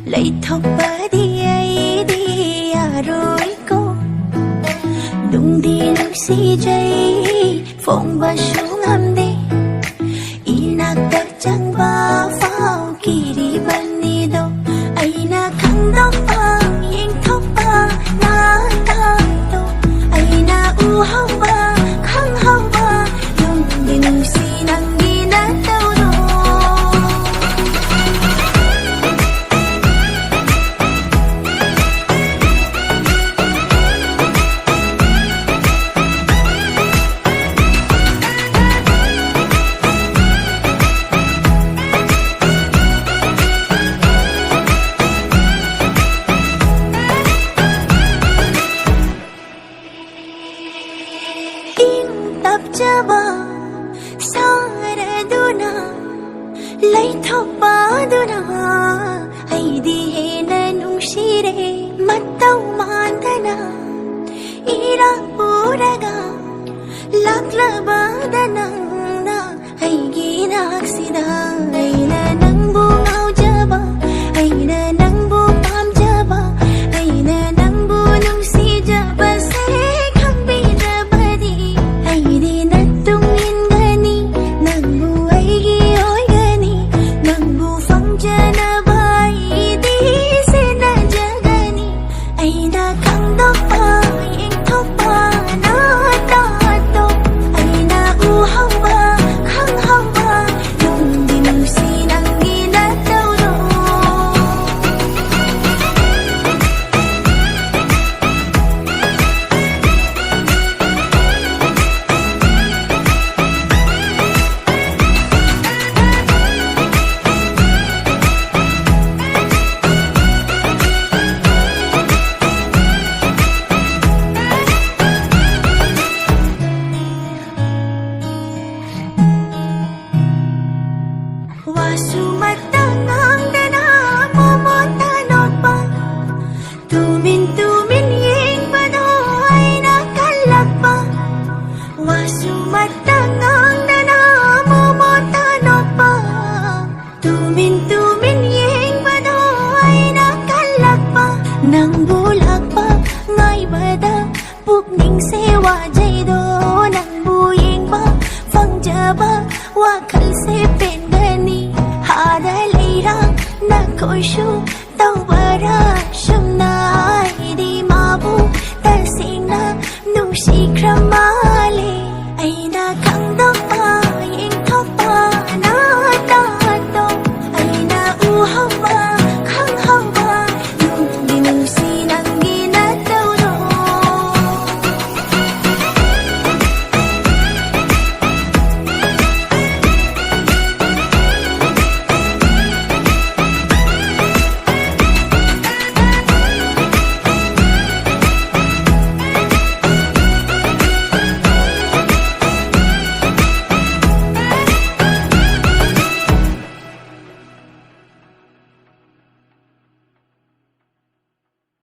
lấy thọc bờ đi ai đi à rồi cô đừng đi nắng si dây phong ba xuống âm đi ina ta chẳng ba phao kỳ đi bên đi đâu ai na khăng đó ba yên thọc ba na ta đâu ai na u hao ba khăng hao ba đừng đi nắng si nắng đi na đâu tập cha ba saraduna lấy thọc ba duna ai đi he na nung shire mattau mandana ira puraga lakla badana na ai gi naksida ai na nang bu ngau jaba ai na nang bu pam jaba ai na nang bu nung si jaba se khang bi jaba di ai di na tung in gani nang bu ai gi oi gani nang bu phang jana bai di se na jagani ai na khang do pa ing thop pa na ta to ai na u hau ba khang hau ba nung di nung si nang gi na đâu đâu Wasumatangang dana momontanot pa tumin yeng padoy nakalak pa Wasumatangang dana momontanot pa tumin yeng padoy nakalak pa nang bulak pa ngay bada pukning sewa jay do nang buyeng pa phang jaba wakal se pen hada leira na koishu tau bara shumna